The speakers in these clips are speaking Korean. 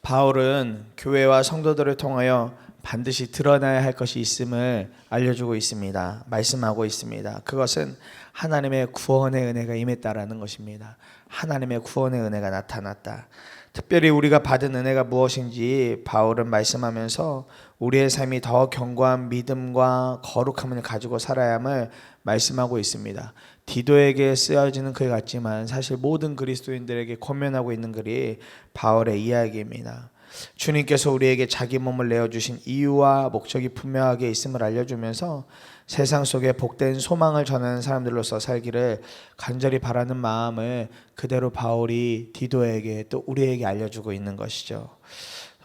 바울은 교회와 성도들을 통하여 반드시 드러나야 할 것이 있음을 알려주고 있습니다. 말씀하고 있습니다. 그것은 하나님의 구원의 은혜가 임했다라는 것입니다. 하나님의 구원의 은혜가 나타났다. 특별히 우리가 받은 은혜가 무엇인지 바울은 말씀하면서 우리의 삶이 더 견고한 믿음과 거룩함을 가지고 살아야 함을 말씀하고 있습니다. 디도에게 쓰여지는 글 같지만 사실 모든 그리스도인들에게 권면하고 있는 글이 바울의 이야기입니다. 주님께서 우리에게 자기 몸을 내어주신 이유와 목적이 분명하게 있음을 알려주면서 세상 속에 복된 소망을 전하는 사람들로서 살기를 간절히 바라는 마음을 그대로 바울이 디도에게 또 우리에게 알려주고 있는 것이죠.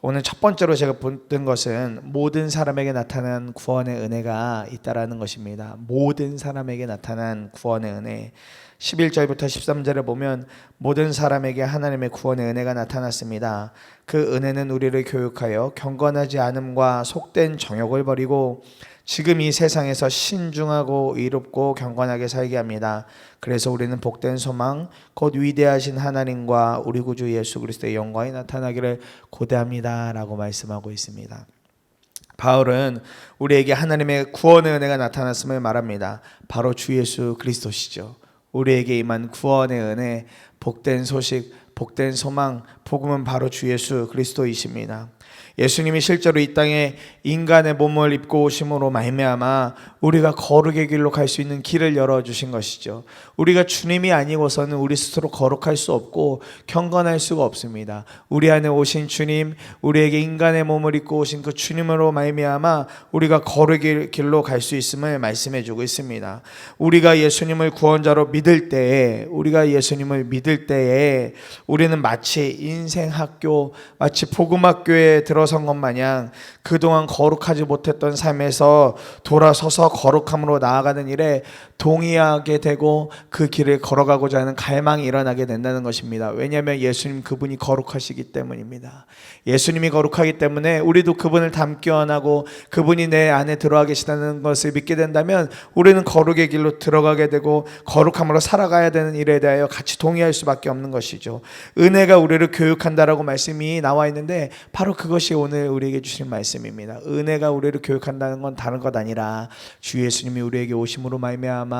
오늘 첫 번째로 제가 본 것은 모든 사람에게 나타난 구원의 은혜가 있다라는 것입니다. 모든 사람에게 나타난 구원의 은혜. 11절부터 13절에 보면 모든 사람에게 하나님의 구원의 은혜가 나타났습니다. 그 은혜는 우리를 교육하여 경건하지 않음과 속된 정욕을 버리고 지금 이 세상에서 신중하고 의롭고 경건하게 살게 합니다. 그래서 우리는 복된 소망 곧 위대하신 하나님과 우리 구주 예수 그리스도의 영광이 나타나기를 고대합니다 라고 말씀하고 있습니다. 바울은 우리에게 하나님의 구원의 은혜가 나타났음을 말합니다. 바로 주 예수 그리스도시죠. 우리에게 임한 구원의 은혜, 복된 소식, 복된 소망, 복음은 바로 주 예수 그리스도이십니다. 예수님이 실제로 이 땅에 인간의 몸을 입고 오심으로 말미암아 우리가 거룩의 길로 갈 수 있는 길을 열어주신 것이죠. 우리가 주님이 아니고서는 우리 스스로 거룩할 수 없고 경건할 수가 없습니다. 우리 안에 오신 주님, 우리에게 인간의 몸을 입고 오신 그 주님으로 말미암아 우리가 거룩의 길로 갈 수 있음을 말씀해 주고 있습니다. 우리가 예수님을 구원자로 믿을 때에 우리는 마치 인생학교, 마치 복음학교에 들어선 것 마냥 그동안 거룩하지 못했던 삶에서 돌아서서 거룩함으로 나아가는 일에 동의하게 되고 그 길을 걸어가고자 하는 갈망이 일어나게 된다는 것입니다. 왜냐하면 예수님 그분이 거룩하시기 때문입니다. 예수님이 거룩하기 때문에 우리도 그분을 닮기 원하고 그분이 내 안에 들어와 계시다는 것을 믿게 된다면 우리는 거룩의 길로 들어가게 되고 거룩함으로 살아가야 되는 일에 대하여 같이 동의할 수밖에 없는 것이죠. 은혜가 우리를 교육한다라고 말씀이 나와 있는데 바로 그것이 오늘 우리에게 주신 말씀입니다. 은혜가 우리를 교육한다는 건 다른 것 아니라 주 예수님이 우리에게 오심으로 말미암아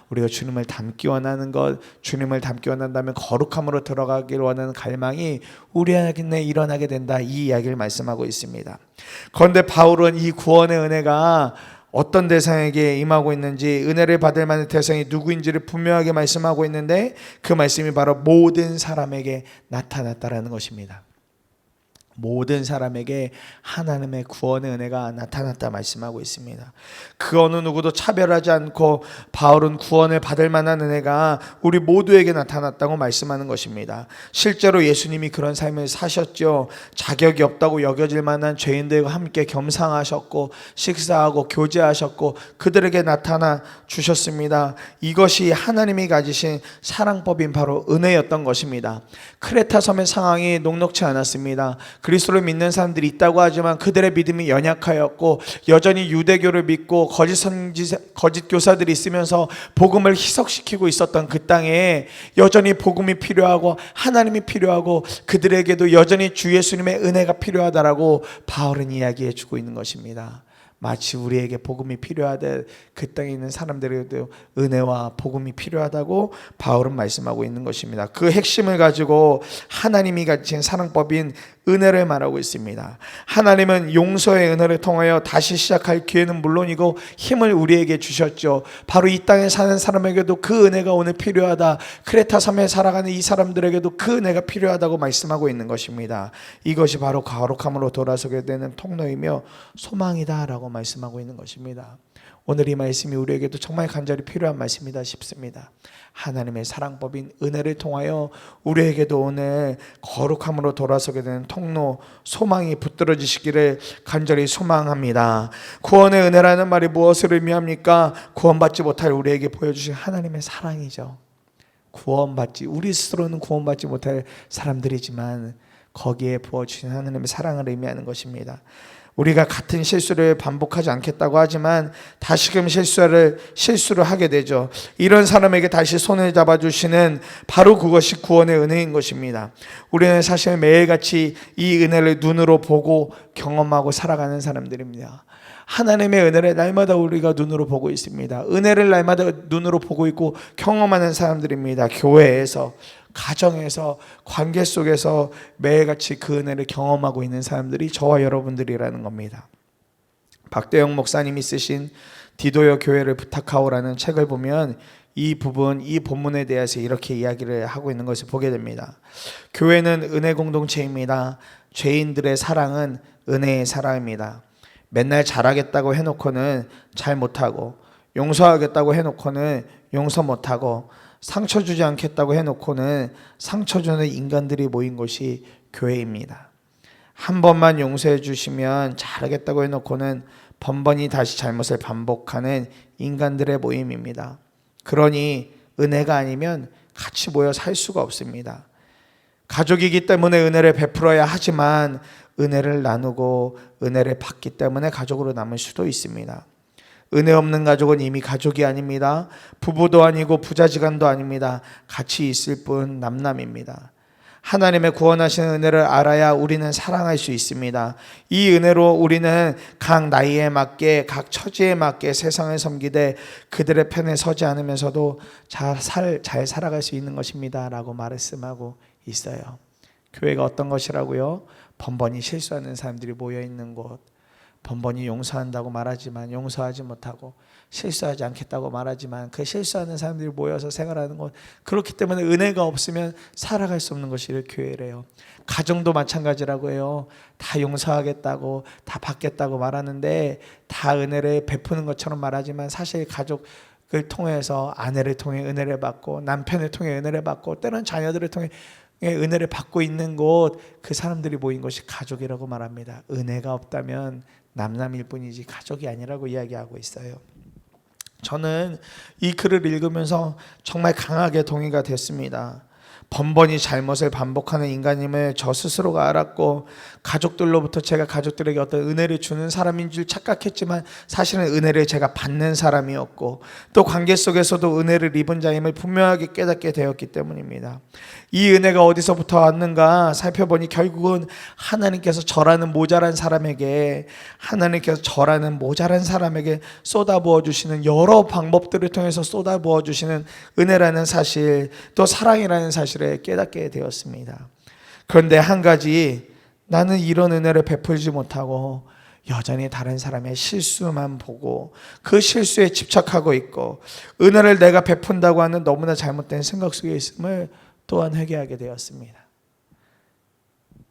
우리가 주님을 닮기 원하는 것, 주님을 닮기 원한다면 거룩함으로 들어가기를 원하는 갈망이 우리 안에 일어나게 된다, 이 이야기를 말씀하고 있습니다. 그런데 바울은 이 구원의 은혜가 어떤 대상에게 임하고 있는지, 은혜를 받을 만한 대상이 누구인지를 분명하게 말씀하고 있는데 그 말씀이 바로 모든 사람에게 나타났다라는 것입니다. 모든 사람에게 하나님의 구원의 은혜가 나타났다 말씀하고 있습니다. 그 어느 누구도 차별하지 않고 바울은 구원을 받을 만한 은혜가 우리 모두에게 나타났다고 말씀하는 것입니다. 실제로 예수님이 그런 삶을 사셨죠. 자격이 없다고 여겨질 만한 죄인들과 함께 겸상하셨고 식사하고 교제하셨고 그들에게 나타나 주셨습니다. 이것이 하나님이 가지신 사랑법인 바로 은혜였던 것입니다. 크레타 섬의 상황이 녹록치 않았습니다. 그리스도를 믿는 사람들이 있다고 하지만 그들의 믿음이 연약하였고 여전히 유대교를 믿고 거짓 교사들이 있으면서 복음을 희석시키고 있었던 그 땅에 여전히 복음이 필요하고 하나님이 필요하고 그들에게도 여전히 주 예수님의 은혜가 필요하다라고 바울은 이야기해 주고 있는 것입니다. 마치 우리에게 복음이 필요하듯 그 땅에 있는 사람들에게도 은혜와 복음이 필요하다고 바울은 말씀하고 있는 것입니다. 그 핵심을 가지고 하나님이 가진 사랑법인 은혜를 말하고 있습니다. 하나님은 용서의 은혜를 통하여 다시 시작할 기회는 물론이고 힘을 우리에게 주셨죠. 바로 이 땅에 사는 사람에게도 그 은혜가 오늘 필요하다. 크레타 섬에 살아가는 이 사람들에게도 그 은혜가 필요하다고 말씀하고 있는 것입니다. 이것이 바로 거룩함으로 돌아서게 되는 통로이며 소망이다라고 말씀하고 있는 것입니다. 오늘 이 말씀이 우리에게도 정말 간절히 필요한 말씀이다 싶습니다. 하나님의 사랑법인 은혜를 통하여 우리에게도 오늘 거룩함으로 돌아서게 되는 통로, 소망이 붙들어지시기를 간절히 소망합니다. 구원의 은혜라는 말이 무엇을 의미합니까? 구원받지 못할 우리에게 보여주신 하나님의 사랑이죠. 우리 스스로는 구원받지 못할 사람들이지만 거기에 부어주신 하나님의 사랑을 의미하는 것입니다. 우리가 같은 실수를 반복하지 않겠다고 하지만 다시금 실수를 하게 되죠. 이런 사람에게 다시 손을 잡아주시는 바로 그것이 구원의 은혜인 것입니다. 우리는 사실 매일같이 이 은혜를 눈으로 보고 경험하고 살아가는 사람들입니다. 하나님의 은혜를 날마다 우리가 눈으로 보고 있습니다. 은혜를 날마다 눈으로 보고 있고 경험하는 사람들입니다. 교회에서, 가정에서, 관계 속에서 매일같이 그 은혜를 경험하고 있는 사람들이 저와 여러분들이라는 겁니다. 박대영 목사님이 쓰신 디도여 교회를 부탁하오라는 책을 보면 이 본문에 대해서 이렇게 이야기를 하고 있는 것을 보게 됩니다. 교회는 은혜 공동체입니다. 죄인들의 사랑은 은혜의 사랑입니다. 맨날 잘하겠다고 해놓고는 잘 못하고, 용서하겠다고 해놓고는 용서 못하고, 상처 주지 않겠다고 해놓고는 상처 주는 인간들이 모인 곳이 교회입니다. 한 번만 용서해 주시면 잘하겠다고 해놓고는 번번이 다시 잘못을 반복하는 인간들의 모임입니다. 그러니 은혜가 아니면 같이 모여 살 수가 없습니다. 가족이기 때문에 은혜를 베풀어야 하지만 은혜를 나누고 은혜를 받기 때문에 가족으로 남을 수도 있습니다. 은혜 없는 가족은 이미 가족이 아닙니다. 부부도 아니고 부자지간도 아닙니다. 같이 있을 뿐 남남입니다. 하나님의 구원하시는 은혜를 알아야 우리는 사랑할 수 있습니다. 이 은혜로 우리는 각 나이에 맞게, 각 처지에 맞게 세상을 섬기되 그들의 편에 서지 않으면서도 잘 살아갈 수 있는 것입니다 라고 말씀하고 있어요. 교회가 어떤 것이라고요? 번번이 실수하는 사람들이 모여있는 곳, 번번이 용서한다고 말하지만 용서하지 못하고, 실수하지 않겠다고 말하지만 그 실수하는 사람들이 모여서 생활하는 곳, 그렇기 때문에 은혜가 없으면 살아갈 수 없는 것이 교회래요. 가정도 마찬가지라고 해요. 다 용서하겠다고, 다 받겠다고 말하는데 다 은혜를 베푸는 것처럼 말하지만 사실 가족을 통해서, 아내를 통해 은혜를 받고, 남편을 통해 은혜를 받고, 때로는 자녀들을 통해 은혜를 받고 있는 곳, 그 사람들이 모인 것이 가족이라고 말합니다. 은혜가 없다면 남남일 뿐이지 가족이 아니라고 이야기하고 있어요. 저는 이 글을 읽으면서 정말 강하게 동의가 됐습니다. 번번이 잘못을 반복하는 인간임을 저 스스로가 알았고, 가족들로부터 제가 가족들에게 어떤 은혜를 주는 사람인 줄 착각했지만 사실은 은혜를 제가 받는 사람이었고, 또 관계 속에서도 은혜를 입은 자임을 분명하게 깨닫게 되었기 때문입니다. 이 은혜가 어디서부터 왔는가 살펴보니 결국은 하나님께서 저라는 모자란 사람에게 쏟아부어 주시는, 여러 방법들을 통해서 쏟아부어 주시는 은혜라는 사실, 또 사랑이라는 사실을 깨닫게 되었습니다. 그런데 한 가지, 나는 이런 은혜를 베풀지 못하고 여전히 다른 사람의 실수만 보고 그 실수에 집착하고 있고, 은혜를 내가 베푼다고 하는 너무나 잘못된 생각 속에 있음을 또한 회개하게 되었습니다.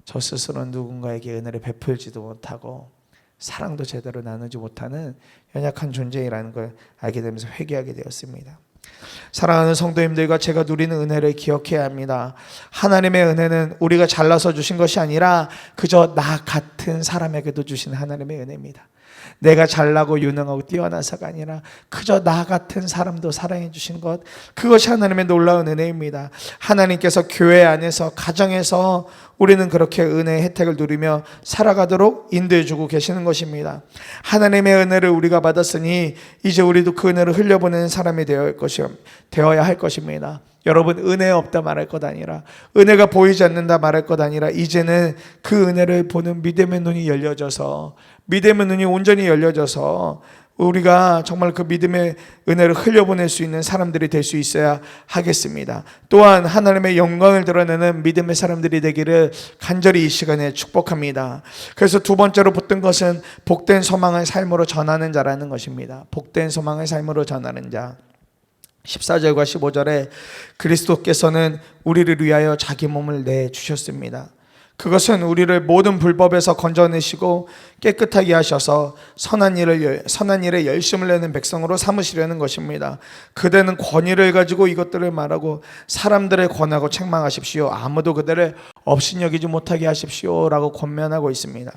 저 스스로는 누군가에게 은혜를 베풀지도 못하고 사랑도 제대로 나누지 못하는 연약한 존재이라는 걸 알게 되면서 회개하게 되었습니다. 사랑하는 성도님들과 제가 누리는 은혜를 기억해야 합니다. 하나님의 은혜는 우리가 잘나서 주신 것이 아니라 그저 나 같은 사람에게도 주신 하나님의 은혜입니다. 내가 잘나고 유능하고 뛰어나서가 아니라 그저 나 같은 사람도 사랑해 주신 것, 그것이 하나님의 놀라운 은혜입니다. 하나님께서 교회 안에서, 가정에서 우리는 그렇게 은혜의 혜택을 누리며 살아가도록 인도해 주고 계시는 것입니다. 하나님의 은혜를 우리가 받았으니 이제 우리도 그 은혜를 흘려보내는 사람이 되어야 할 것입니다. 여러분, 은혜 없다 말할 것 아니라, 은혜가 보이지 않는다 말할 것 아니라, 이제는 그 은혜를 보는 믿음의 눈이 열려져서, 믿음의 눈이 온전히 열려져서 우리가 정말 그 믿음의 은혜를 흘려보낼 수 있는 사람들이 될 수 있어야 하겠습니다. 또한 하나님의 영광을 드러내는 믿음의 사람들이 되기를 간절히 이 시간에 축복합니다. 그래서 두 번째로 붙든 것은 복된 소망을 삶으로 전하는 자라는 것입니다. 복된 소망을 삶으로 전하는 자. 14절과 15절에 그리스도께서는 우리를 위하여 자기 몸을 내주셨습니다. 그것은 우리를 모든 불법에서 건져내시고 깨끗하게 하셔서 선한 일에 열심을 내는 백성으로 삼으시려는 것입니다. 그대는 권위를 가지고 이것들을 말하고 사람들을 권하고 책망하십시오. 아무도 그들을 업신여기지 못하게 하십시오 라고 권면하고 있습니다.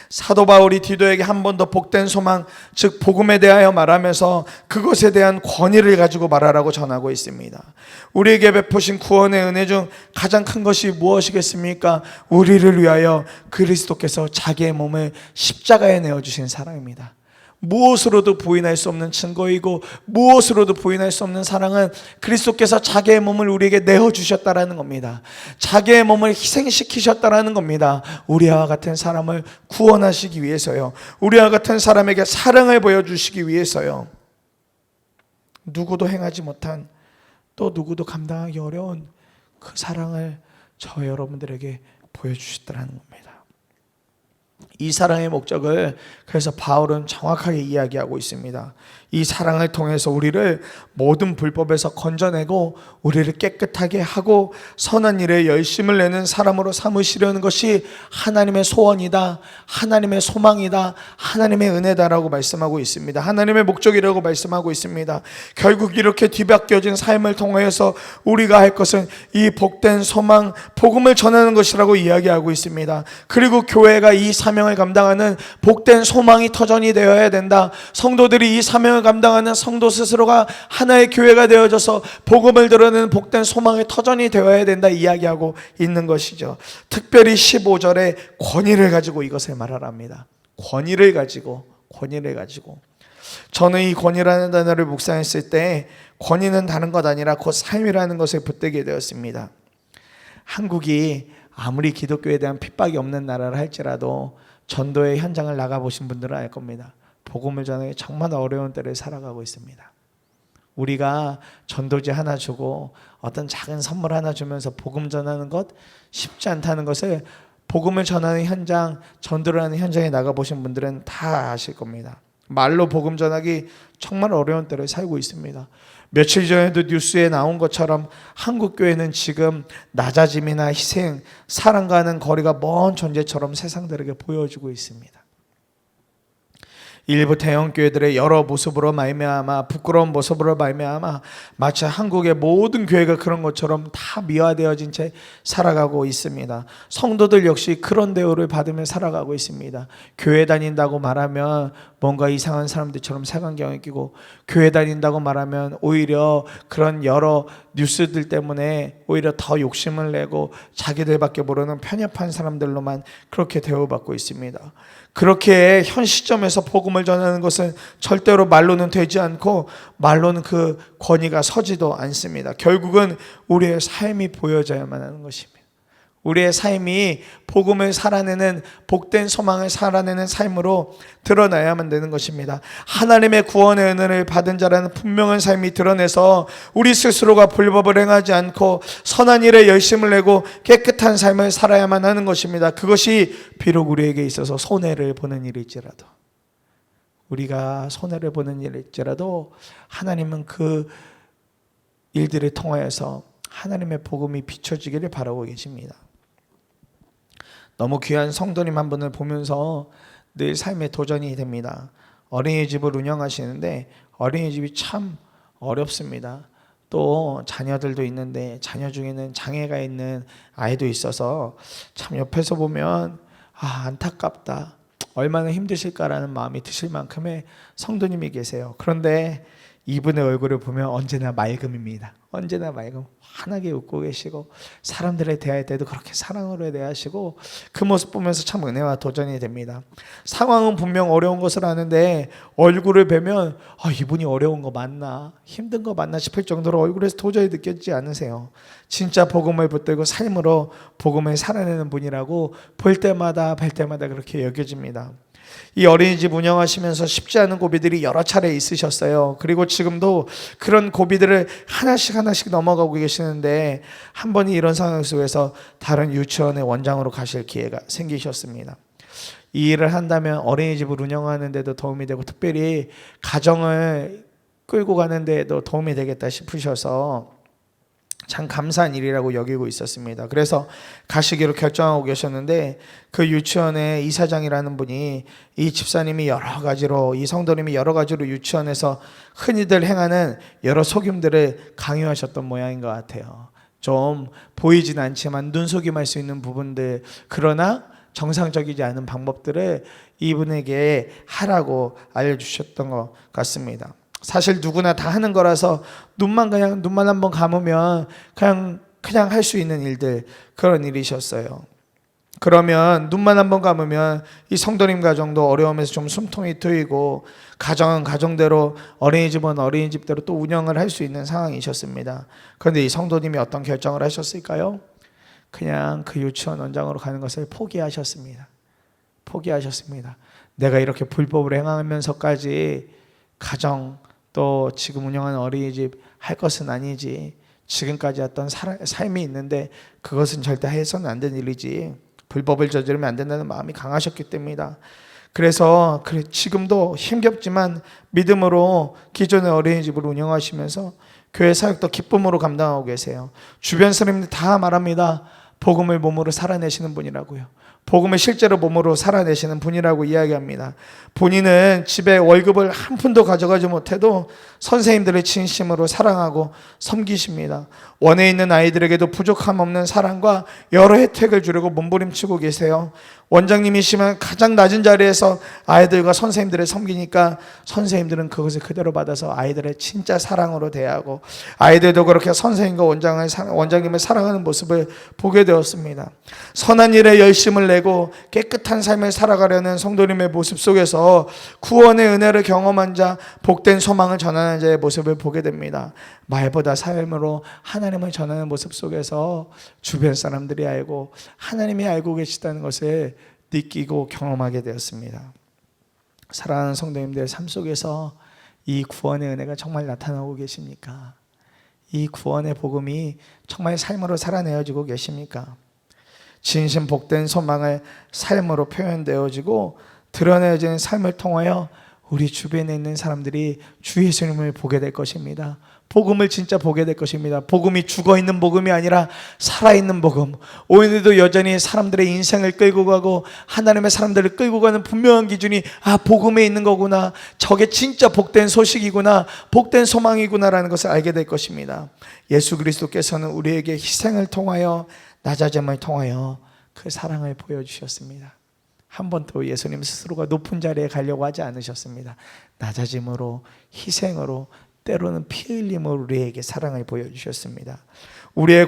사도 바울이 디도에게 한 번 더 복된 소망, 즉 복음에 대하여 말하면서 그것에 대한 권위를 가지고 말하라고 전하고 있습니다. 우리에게 베푸신 구원의 은혜 중 가장 큰 것이 무엇이겠습니까? 우리를 위하여 그리스도께서 자기의 몸을 십자가에 내어주신 사랑입니다. 무엇으로도 부인할 수 없는 증거이고 무엇으로도 부인할 수 없는 사랑은 그리스도께서 자기의 몸을 우리에게 내어주셨다라는 겁니다. 자기의 몸을 희생시키셨다라는 겁니다. 우리와 같은 사람을 구원하시기 위해서요. 우리와 같은 사람에게 사랑을 보여주시기 위해서요. 누구도 행하지 못한, 또 누구도 감당하기 어려운 그 사랑을 저 여러분들에게 보여주셨다라는 겁니다. 이 사랑의 목적을 그래서 바울은 정확하게 이야기하고 있습니다. 이 사랑을 통해서 우리를 모든 불법에서 건져내고 우리를 깨끗하게 하고 선한 일에 열심을 내는 사람으로 삼으시려는 것이 하나님의 소원이다, 하나님의 소망이다, 하나님의 은혜다라고 말씀하고 있습니다. 하나님의 목적이라고 말씀하고 있습니다. 결국 이렇게 뒤바뀌어진 삶을 통해서 우리가 할 것은 이 복된 소망, 복음을 전하는 것이라고 이야기하고 있습니다. 그리고 교회가 이 사명을 감당하는 복된 소망이 터전이 되어야 된다. 성도들이 이 사명을 감당하는 성도 스스로가 하나의 교회가 되어져서 복음을 드러내는 복된 소망의 터전이 되어야 된다 이야기하고 있는 것이죠. 특별히 15절에 권위를 가지고 이것을 말하랍니다. 권위를 가지고. 저는 이 권위라는 단어를 묵상했을 때 권위는 다른 것 아니라 곧 삶이라는 것을 붙들게 되었습니다. 한국이 아무리 기독교에 대한 핍박이 없는 나라를 할지라도 전도의 현장을 나가보신 분들은 알 겁니다. 복음을 전하기 정말 어려운 때를 살아가고 있습니다. 우리가 전도지 하나 주고 어떤 작은 선물 하나 주면서 복음 전하는 것 쉽지 않다는 것을 복음을 전하는 현장, 전도를 하는 현장에 나가보신 분들은 다 아실 겁니다. 말로 복음 전하기 정말 어려운 때를 살고 있습니다. 며칠 전에도 뉴스에 나온 것처럼 한국 교회는 지금 낮아짐이나 희생, 사랑과는 거리가 먼 존재처럼 세상들에게 보여주고 있습니다. 일부 대형 교회들의 여러 모습으로 말미암아, 부끄러운 모습으로 말미암아 마치 한국의 모든 교회가 그런 것처럼 다 미화되어진 채 살아가고 있습니다. 성도들 역시 그런 대우를 받으며 살아가고 있습니다. 교회 다닌다고 말하면 뭔가 이상한 사람들처럼 색안경을 끼고, 교회 다닌다고 말하면 오히려 그런 여러 뉴스들 때문에 오히려 더 욕심을 내고 자기들밖에 모르는 편협한 사람들로만 그렇게 대우받고 있습니다. 그렇게 현 시점에서 복음을 전하는 것은 절대로 말로는 되지 않고 말로는 그 권위가 서지도 않습니다. 결국은 우리의 삶이 보여져야만 하는 것입니다. 우리의 삶이 복음을 살아내는, 복된 소망을 살아내는 삶으로 드러나야만 되는 것입니다. 하나님의 구원의 은혜를 받은 자라는 분명한 삶이 드러내서 우리 스스로가 불법을 행하지 않고 선한 일에 열심을 내고 깨끗한 삶을 살아야만 하는 것입니다. 그것이 비록 우리에게 있어서 손해를 보는 일일지라도, 우리가 손해를 보는 일일지라도 하나님은 그 일들을 통하여서 하나님의 복음이 비춰지기를 바라고 계십니다. 너무 귀한 성도님 한 분을 보면서 늘 삶에 도전이 됩니다. 어린이집을 운영하시는데 어린이집이 참 어렵습니다. 또 자녀들도 있는데 자녀 중에는 장애가 있는 아이도 있어서 참 옆에서 보면 안타깝다, 얼마나 힘드실까라는 마음이 드실 만큼의 성도님이 계세요. 그런데 이분의 얼굴을 보면 언제나 맑음입니다. 언제나 맑음, 환하게 웃고 계시고 사람들에 대할 때도 그렇게 사랑으로 대하시고 그 모습 보면서 참 은혜와 도전이 됩니다. 상황은 분명 어려운 것을 아는데 얼굴을 뵈면 이분이 어려운 거 맞나, 힘든 거 맞나 싶을 정도로 얼굴에서 도저히 느껴지지 않으세요. 진짜 복음을 붙들고 삶으로 복음을 살아내는 분이라고 볼 때마다 뵐 때마다 그렇게 여겨집니다. 이 어린이집 운영하시면서 쉽지 않은 고비들이 여러 차례 있으셨어요. 그리고 지금도 그런 고비들을 하나씩 넘어가고 계시는데 한 번이 이런 상황 속에서 다른 유치원의 원장으로 가실 기회가 생기셨습니다. 이 일을 한다면 어린이집을 운영하는 데도 도움이 되고 특별히 가정을 끌고 가는 데도 도움이 되겠다 싶으셔서 참 감사한 일이라고 여기고 있었습니다. 그래서 가시기로 결정하고 계셨는데 그 유치원의 이사장이라는 분이 이 집사님이 여러 가지로, 이 성도님이 여러 가지로 유치원에서 흔히들 행하는 여러 속임들을 강요하셨던 모양인 것 같아요. 좀 보이진 않지만 눈속임할 수 있는 부분들, 그러나 정상적이지 않은 방법들을 이분에게 하라고 알려주셨던 것 같습니다. 사실 누구나 다 하는 거라서 눈만 한번 감으면 그냥 할 수 있는 일들, 그런 일이셨어요. 그러면 눈만 한번 감으면 이 성도님 가정도 어려움에서 좀 숨통이 트이고, 가정은 가정대로, 어린이집은 어린이집대로 또 운영을 할 수 있는 상황이셨습니다. 그런데 이 성도님이 어떤 결정을 하셨을까요? 그냥 그 유치원 원장으로 가는 것을 포기하셨습니다. 내가 이렇게 불법을 행하면서까지 가정, 또 지금 운영하는 어린이집 할 것은 아니지. 지금까지 했던 삶이 있는데 그것은 절대 해서는 안 되는 일이지. 불법을 저지르면 안 된다는 마음이 강하셨기 때문이다. 그래서 지금도 힘겹지만 믿음으로 기존의 어린이집을 운영하시면서 교회 사역도 기쁨으로 감당하고 계세요. 주변 사람들 다 말합니다. 복음을 몸으로 살아내시는 분이라고요. 복음을 실제로 몸으로 살아내시는 분이라고 이야기합니다. 본인은 집에 월급을 한 푼도 가져가지 못해도 선생님들을 진심으로 사랑하고 섬기십니다. 원에 있는 아이들에게도 부족함 없는 사랑과 여러 혜택을 주려고 몸부림치고 계세요. 원장님이시면 가장 낮은 자리에서 아이들과 선생님들을 섬기니까 선생님들은 그것을 그대로 받아서 아이들의 진짜 사랑으로 대하고, 아이들도 그렇게 선생님과 원장님을 사랑하는 모습을 보게 되었습니다. 선한 일에 열심을 내고 깨끗한 삶을 살아가려는 성도님의 모습 속에서 구원의 은혜를 경험한 자, 복된 소망을 전하는 자의 모습을 보게 됩니다. 말보다 삶으로 하나님을 전하는 모습 속에서 주변 사람들이 알고 하나님이 알고 계시다는 것을 느끼고 경험하게 되었습니다. 사랑하는 성도님들, 삶 속에서 이 구원의 은혜가 정말 나타나고 계십니까? 이 구원의 복음이 정말 삶으로 살아내어지고 계십니까? 진심 복된 소망을 삶으로 표현되어지고 드러내어지는 삶을 통하여 우리 주변에 있는 사람들이 주 예수님을 보게 될 것입니다. 복음을 진짜 보게 될 것입니다. 복음이 죽어있는 복음이 아니라 살아있는 복음. 오늘도 여전히 사람들의 인생을 끌고 가고 하나님의 사람들을 끌고 가는 분명한 기준이 복음에 있는 거구나, 저게 진짜 복된 소식이구나, 복된 소망이구나라는 것을 알게 될 것입니다. 예수 그리스도께서는 우리에게 희생을 통하여, 낮아짐을 통하여 그 사랑을 보여주셨습니다. 한 번도 예수님 스스로가 높은 자리에 가려고 하지 않으셨습니다. 낮아짐으로, 희생으로, 때로는 피 흘림으로 우리에게 사랑을 보여주셨습니다. 우리의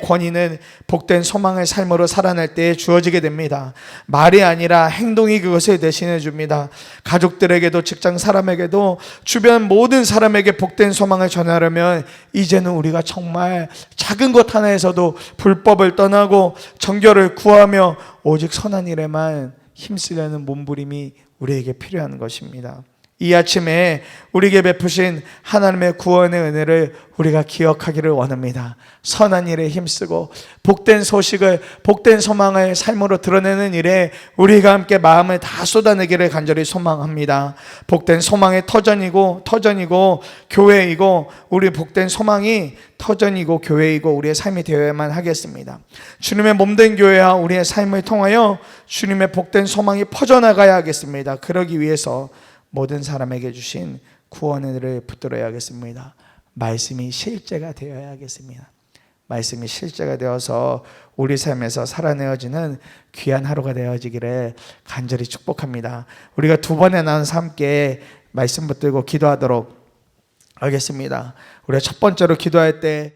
권위는 복된 소망의 삶으로 살아날 때에 주어지게 됩니다. 말이 아니라 행동이 그것을 대신해 줍니다. 가족들에게도, 직장 사람에게도, 주변 모든 사람에게 복된 소망을 전하려면 이제는 우리가 정말 작은 것 하나에서도 불법을 떠나고 정결을 구하며 오직 선한 일에만 힘쓰려는 몸부림이 우리에게 필요한 것입니다. 이 아침에 우리에게 베푸신 하나님의 구원의 은혜를 우리가 기억하기를 원합니다. 선한 일에 힘쓰고 복된 소식을, 복된 소망을 삶으로 드러내는 일에 우리가 함께 마음을 다 쏟아내기를 간절히 소망합니다. 복된 소망의 터전이고 교회이고, 우리 복된 소망이 터전이고 교회이고 우리의 삶이 되어야만 하겠습니다. 주님의 몸된 교회와 우리의 삶을 통하여 주님의 복된 소망이 퍼져나가야 하겠습니다. 그러기 위해서 모든 사람에게 주신 구원의 은혜를 붙들어야 하겠습니다. 말씀이 실제가 되어야 하겠습니다. 말씀이 실제가 되어서 우리 삶에서 살아내어지는 귀한 하루가 되어지기를 간절히 축복합니다. 우리가 두 번에 나눠서 함께 말씀 붙들고 기도하도록 하겠습니다. 우리가 첫 번째로 기도할 때